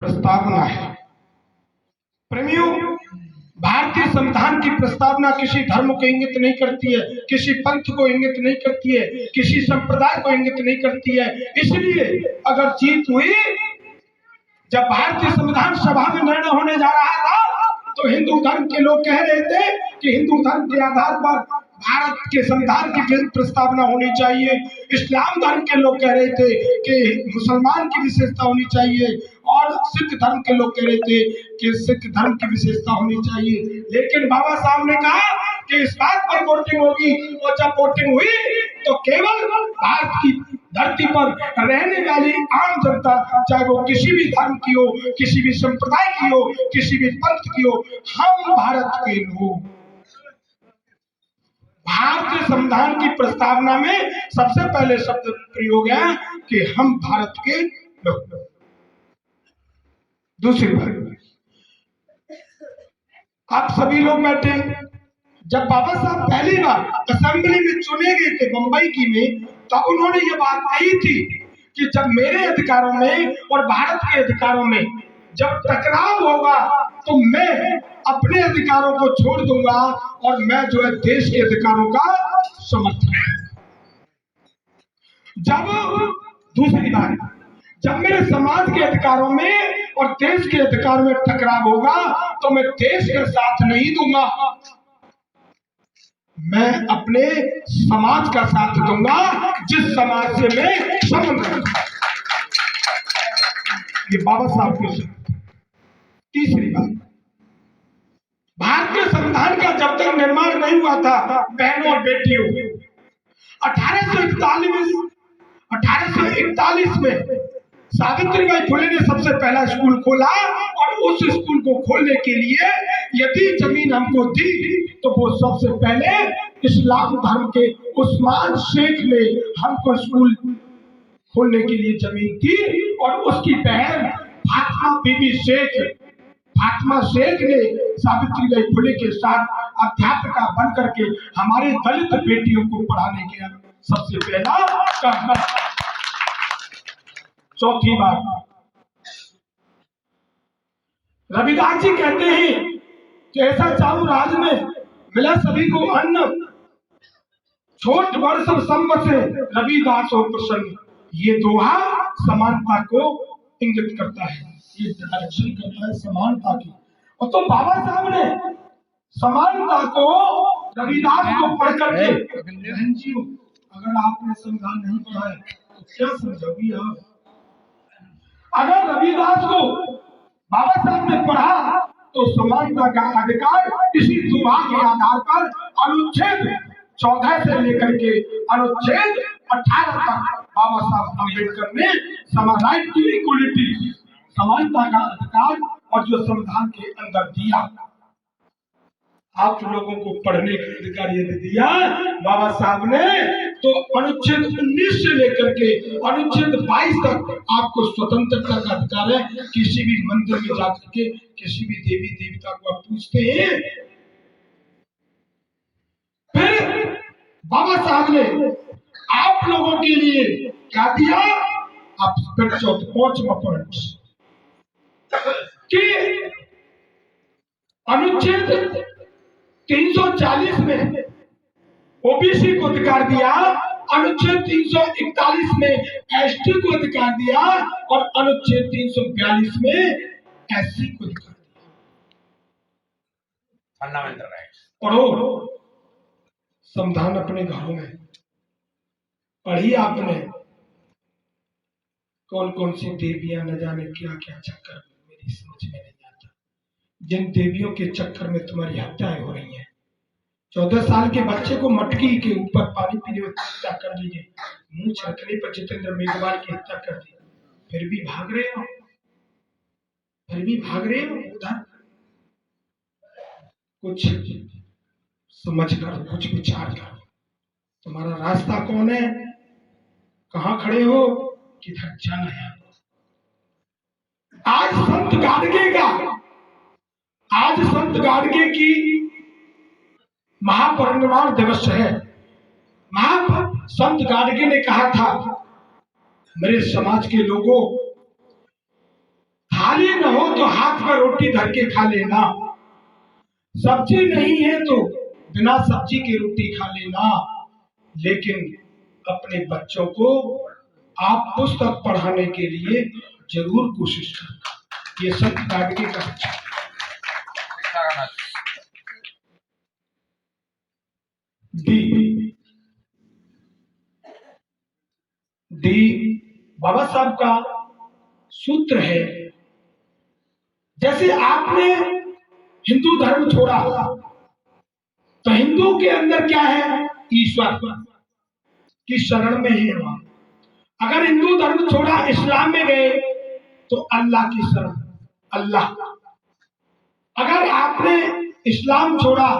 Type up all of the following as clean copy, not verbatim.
प्रस्तावना है। प्रेमियों, भारतीय संविधान की प्रस्तावना किसी धर्म को इंगित नहीं करती है, किसी पंथ को इंगित नहीं करती है, किसी संप्रदाय को इंगित नहीं करती है। इसलिए अगर जीत हुई, जब भारतीय संविधान सभा में निर्णय होने जा रहा था तो हिंदू धर्म के लोग कह रहे थे कि हिंदू धर्म के आधार पर भारत के संविधान की प्रस्तावना होनी चाहिए। इस्लाम धर्म के लोग कह रहे थे कि मुसलमान की विशेषता होनी चाहिए, और सिख धर्म के लोग कह रहे थे कि सिख धर्म की विशेषता होनी चाहिए। लेकिन बाबा साहब ने कहा कि इस बात पर वोटिंग होगी, और जब वोटिंग हुई तो केवल भारत की धरती पर रहने वाली आम जनता, चाहे वो किसी भी धर्म की हो, किसी भी संप्रदाय की हो, किसी भी पंथ की हो, हम भारत के लोग। भारतीय संविधान की प्रस्तावना में सबसे पहले शब्द प्रयोग है कि हम भारत के लोग। दूसरी बात, आप सभी लोग बैठे, जब बाबा साहब पहली बार असेंबली में चुने गए थे बंबई की में, तब उन्होंने ये बात कही थी कि जब मेरे अधिकारों में और भारत के अधिकारों में जब टकराव होगा तो मैं अपने अधिकारों को छोड़ दूंगा और मैं जो है देश के अधिकारों का समर्थन। जब दूसरी बात, जब मेरे समाज के अधिकारों में और देश के अधिकारों में टकराव होगा तो मैं देश का साथ नहीं दूंगा, मैं अपने समाज का साथ दूंगा जिस समाज से मैं संबंध रखता। ये बाबा साहब की। तीसरी बात, भारतीय संविधान का जब तक निर्माण नहीं हुआ था, बहनों और बेटियों, 1841 में सावित्रीबाई फुले ने सबसे पहला स्कूल खोला, और उस स्कूल को खोलने के लिए यदि जमीन हमको दी तो वो सबसे पहले इस्लाम धर्म के उस्मान शेख ने हमको स्कूल खोलने के लिए जमीन दी, और उसकी बहन फातिमा शेख ने सावित्रीबाई फुले के साथ अध्यापिका बन करके हमारे दलित बेटियों को पढ़ाने के सबसे पहला काम। चौथी बात, रविदास जी कहते हैं कि ऐसा चाहूं राज में मिला सभी को अन्न, छोट बड़ सब सम्मत से रविदास हो प्रसन्न। ये दोहा समानता को इंगित करता है, ये डायरेक्शन करता है समानता की। और तो बाबा साहब ने समानता को रविदास को पढ़ करके, बहन जी अगर आपने संविधान नहीं पढ़ा है तो क्या समझोगी आप? अगर रविदास को बाबा साहब ने पढ़ा तो समानता का अधिकार इसी दोहा के आधार पर अनुच्छेद 14 से लेकर के अनुच्छेद 18 तक बाबा साहब अम्बेडकर ने राइट टू इक्वलिटी, समानता का अधिकार और जो संविधान के अंदर दिया, आप लोगों को पढ़ने का अधिकार यदि दिया बाबा साहब ने, तो अनुच्छेद 19 से लेकर के अनुच्छेद 22 तक आपको स्वतंत्रता का अधिकार है। किसी भी मंदिर में जाकर के किसी भी देवी देवता को आप पूछते हैं। फिर बाबा साहब ने आप लोगों के लिए क्या दिया? आप फिर 5वां पॉइंट कि अनुच्छेद 340 में ओबीसी को अधिकार दिया, अनुच्छेद 341 में एसटी को अधिकार दिया, और अनुच्छेद 342 में एससी को अधिकार दिया। Fundamental rights. पढ़ो संविधान अपने घरों में, पढ़िए आपने कौन कौन सी देवियां, न जाने क्या क्या चक्कर, मेरी समझ में नहीं आता। जिन देवियों के चक्कर में तुम्हारी हत्याएं हो रही हैं, 14 साल के बच्चे को मटकी के ऊपर पानी पीने में हत्या कर दीजिए, मुंह छकने पर जितेंद्र मेघवाल की हत्या कर दी, फिर भी भाग रहे हो, उधर कुछ समझ कर, कुछ विचार कर, तुम्हारा रास्ता कौन है, कहां खड़े हो, किधर जाना है। आज संत गाडगे की महापरिनिर्वाण दिवस है। संत गाडगे ने कहा था, मेरे समाज के लोगों, थाली न हो तो हाथ में रोटी धर के खा लेना, सब्जी नहीं है तो बिना सब्जी के रोटी खा लेना, लेकिन अपने बच्चों को आप पुस्तक पढ़ाने के लिए जरूर कोशिश करना। ये सब गार्गी का बच्चा। डी बाबा साहब का सूत्र है, जैसे आपने हिंदू धर्म छोड़ा तो हिंदू के अंदर क्या है, ईश्वर की शरण में है वहां। अगर हिंदू धर्म छोड़ा इस्लाम में गए तो अल्लाह की शरण, अल्लाह। अगर आपने इस्लाम छोड़ा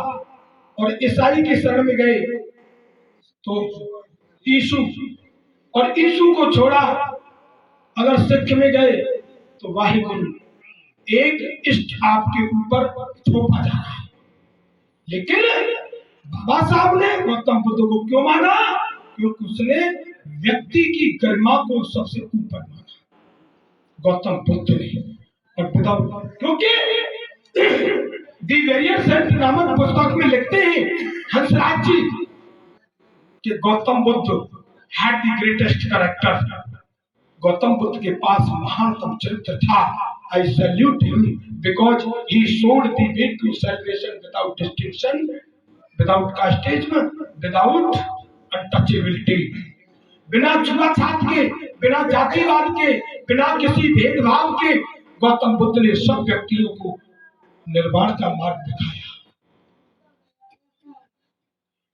और ईसाई की शरण में गए तो यीशु, और यीशु को छोड़ा अगर सिख में गए तो वाहिगुरु। एक इष्ट आपके ऊपर थोपा जा रहा है। लेकिन बाबा साहब ने गौतम बुद्ध को क्यों माना? क्योंकि उसने व्यक्ति की गरिमा को सबसे ऊपर माना, गौतम बुद्ध ने। और विदाउट, क्योंकि दी वेरियस सेंट नामक पुस्तक में लिखते हैं हंसराज जी कि Gautam Buddha had the greatest character. Gautam Buddha के पास महानतम चरित्र था। I salute him because he showed the way to salvation without distinction, without casteism, without untouchability. बिना छुआछूत के, बिना जातिवाद के, बिना किसी भेदभाव के गौतम बुद्ध ने सब व्यक्तियों को निर्वाण का मार्ग दिखाया।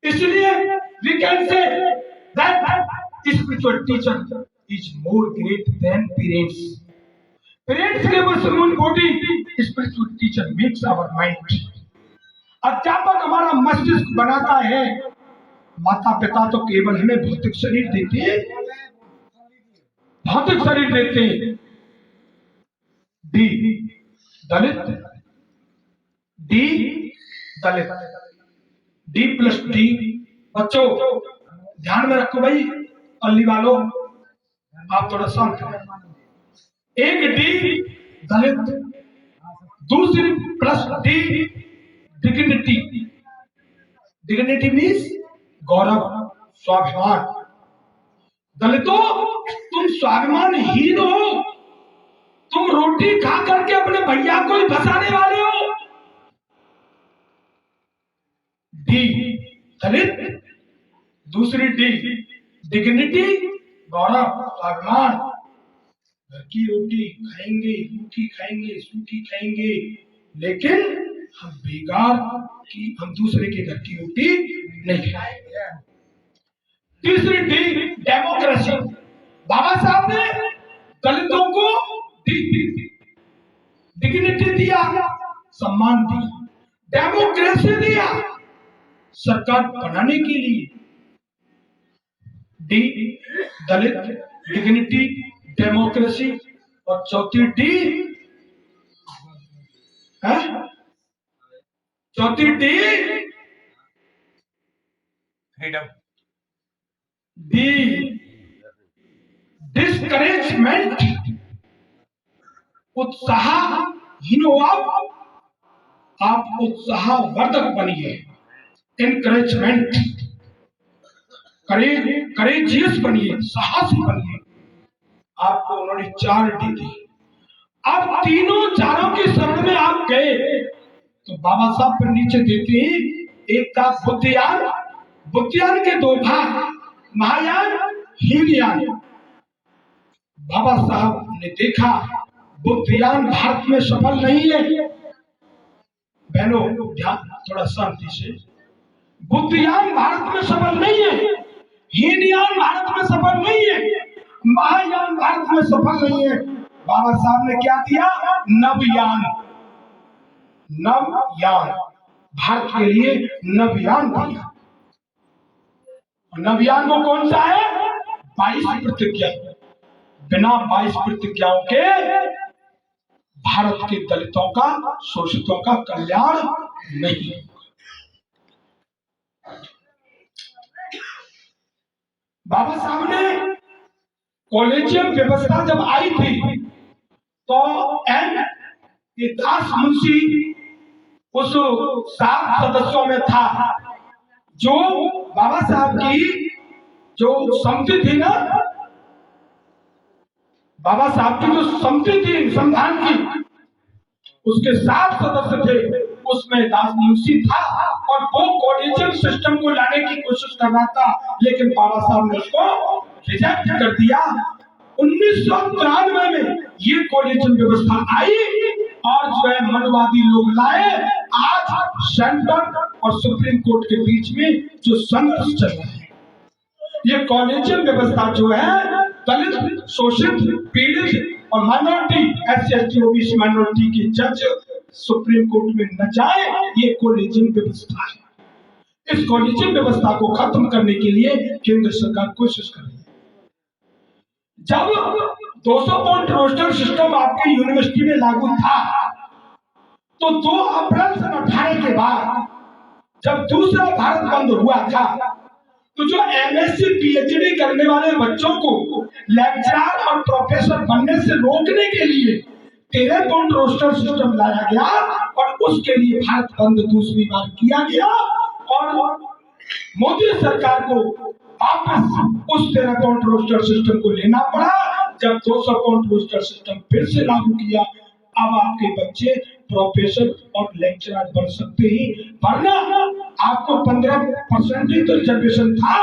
इसलिए we can say that spiritual teacher is more great than parents. Parents give us human body, spiritual teacher makes our mind. अध्यापक हमारा मस्तिष्क बनाता है, माता पिता तो केवल हमें भौतिक शरीर देते हैं, भौतिक शरीर देते हैं। डी दलित, डी दलित, डी प्लस डी। बच्चों ध्यान में रखो भाई, अल्ली वालों आप थोड़ा शांत रहो। एक डी दलित, दूसरी plus D dignity. Dignity means गौरव, स्वाभिमान। दलितों तुम स्वाभिमानहीन हो, तुम रोटी खा करके अपने भैया को ही फंसाने वाले हो। डी दलित, दूसरी डी डिग्निटी, गौरव, स्वाभिमान। घर की रोटी खाएंगे, रूखी खाएंगे, सूखी खाएंगे, लेकिन हम बेकार की, हम दूसरे के घर की रोटी नहीं खाएंगे। तीसरी डी डेमोक्रेसी। बाबा साहब ने दलितों को डिग्निटी दिया, सम्मान दिया, डेमोक्रेसी दिया सरकार बनाने के लिए। डी दलित, डिग्निटी, डेमोक्रेसी, और चौथी डी है, चौथी डी फ्रीडम। डी डिस्करेजमेंट, उत्साहहीन हो आप उत्साहवर्धक बनिए। इनकरेजमेंट, करेजियस बनिए, साहसी बनिए। आपको उन्होंने 4 डी दी। अब तीनों चारों की शरण में आप गए तो बाबा साहब पर नीचे देते हैं। एक था बुद्धियान, बुद्धियान के 2 भाग, महायान, हीनयान। बाबा साहब ने देखा बुद्धियान भारत में सफल नहीं है। बहनों ध्यान, थोड़ा शांति से। बुद्धियान भारत में सफल नहीं है, हीनयान भारत में सफल नहीं है, महायान भारत में सफल नहीं है। बाबा साहब ने क्या दिया? नवयान। नवयान भारत के लिए नवयान दिया। नवयान वो कौन सा है? 22 प्रतिज्ञा। बिना 22 प्रतिज्ञाओं के भारत के दलितों का, शोषितों का कल्याण नहीं। बाबा साहब ने कॉलेजियम व्यवस्था जब आई थी तो एन ये दास मुंशी उस 7 सदस्यों में था। जो बाबा साहब की जो समिति थी ना, बाबा साहब की जो समिति थी संविधान की, उसके 7 सदस्य थे, उसमें दास मुंशी था और वो कॉलेजियम सिस्टम को लाने की कोशिश कर रहा था, लेकिन बाबा साहब ने उसको रिजेक्ट कर दिया। 1993 में ये कॉलेजियम व्यवस्था आई और जो है मनवादी लोग लाए। आज सेंटर और सुप्रीम कोर्ट के बीच में जो संघर्ष चल रहा है, ये कॉलेजियम व्यवस्था जो है दलित, शोषित, पीड़ित और माइनॉरिटी, SC/ST OBC माइनॉरिटी के जज सुप्रीम कोर्ट में न जाए, ये कॉलेजियम व्यवस्था है। इस कॉलेजियम व्यवस्था को खत्म करने के लिए केंद्र सरकार कोशिश कर रही है। जब 200 पॉइंट रोस्टर सिस्टम आपकी यूनिवर्सिटी में लागू था, तो 2 अप्रैल 2018 के बाद जब दूसरा भारत बंद हुआ था, तो जो MSc PhD करने वाले बच्चों को लेक्चरर और प्रोफेसर बनने से रोकने के लिए 13 पॉइंट रोस्टर सिस्टम लाया गया और उसके लिए भारत बंद दूसरी बार किया गया और मोदी सरकार को वापस उस 13 पॉइंट रोस्टर सिस्टम को लेना पड़ा। जब 200 पॉइंट रोस्टर सिस्टम फिर से लागू किया, अब आपके बच्चे प्रोफेसर और लेक्चरर बन सकते ही, वरना आपको 15% ही तो रिजर्वेशन था,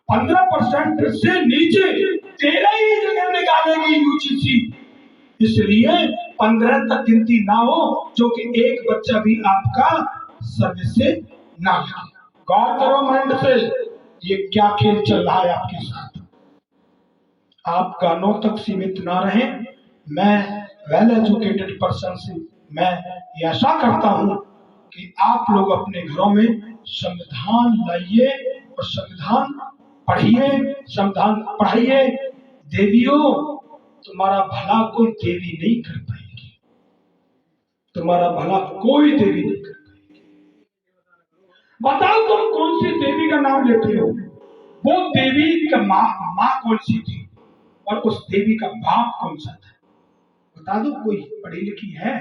15% से नीचे 13 ही जगह निकालेगी UGC। इसलिए 15 तक गिनती ना हो, जो कि एक बच्चा भी आपका सर्विस से ना लगे। गौर करो माइंड से, ये क्या खेल चल रहा है आपके साथ। आप गानों तक सीमित ना रहें। मैं वेल एजुकेटेड पर्सन से मैं ये आशा करता हूं कि आप लोग अपने घरों में संविधान लाइए और संविधान पढ़िए, संविधान पढ़ाइए। देवियों, तुम्हारा भला कोई देवी नहीं कर पाएगी, तुम्हारा भला कोई देवी नहीं कर पाएगी। बताओ तुम कौन सी देवी का नाम लेते हो? वो देवी का माँ कौन सी थी और उस देवी का बाप कौन सा था? बता दो। कोई पढ़ी लिखी है?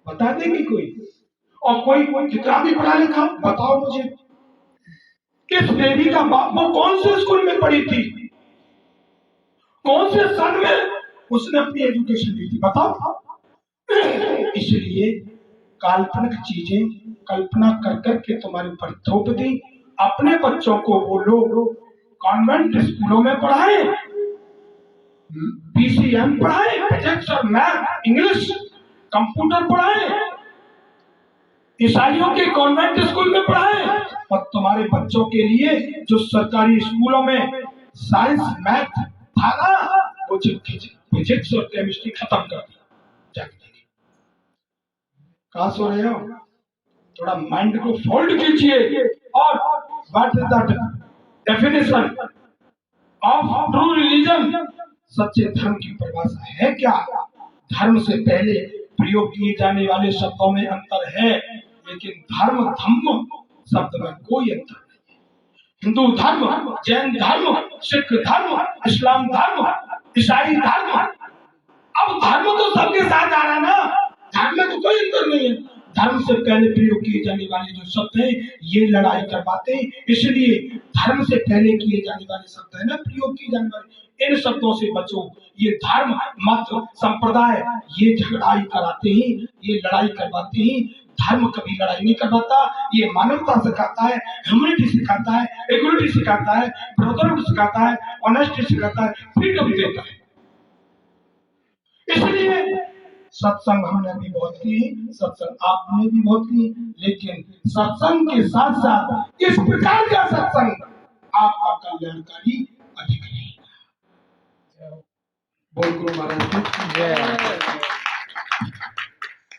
बता देंगे कोई? और कोई कितना भी पढ़ा लिखा, बताओ मुझे किस देवी का बाप, वो कौन से स्कूल में पढ़ी थी, कौन से सन में उसने अपनी एजुकेशन ली थी, बताओ। इसलिए काल्पनिक चीजें कल्पना कर करके तुम्हारे ऊपर थोप दी। अपने बच्चों को वो लोग कॉन्वेंट स्कूलों में पढ़ाए, PCM पढ़ाए, फिजिक्स और मैथ, इंग्लिश, कंप्यूटर पढ़ाए, ईसाइयों के कॉन्वेंट स्कूल में पढ़ाए, और तुम्हारे बच्चों के लिए जो सरकारी स्कूलों में साइंस मैथ था ना, वो फिजिक्स और केमिस्ट्री खत्म कर दिया। कहां सो रहे हो? थोड़ा माइंड को फोल्ड कीजिए। और what is the definition of true religion? सच्चे धर्म की परिभाषा है क्या? धर्म से पहले प्रयोग किए जाने वाले शब्दों में अंतर है, लेकिन धर्म धम्म शब्द में कोई अंतर नहीं है। हिंदू धर्म, जैन धर्म, सिख धर्म, इस्लाम धर्म, ईसाई धर्म, अब धर्म तो सबके साथ आ रहा ना, धर्म में तो कोई अंतर नहीं है। धर्म से पहले प्रयोग किए जाने वाले जो शब्द हैं, ये लड़ाई करवाते हैं। इसलिए धर्म से पहले किए जाने वाले शब्द है ना, प्रयोग किए जाने वाले, इन शब्दों से बचो। ये धर्म, मत, संप्रदाय, ये झगड़ाई कराते हैं, ये लड़ाई करवाते हैं। धर्म कभी लड़ाई नहीं करवाता। ये मानवता सिखाता है, ह्यूमैनिटी सिखाता है, इक्वलिटी सिखाता है, ब्रदरहुड सिखाता है, ऑनेस्टी सिखाता है, फ्रीडम देता है। इसलिए सत्संग हमने भी बहुत की, सत्संग आपने भी बहुत की, लेकिन सत्संग के साथ साथ इस प्रकार का सत्संग आपका कल्याणकारी अधिक रहेगा। बोल गुरु महाराज की जय।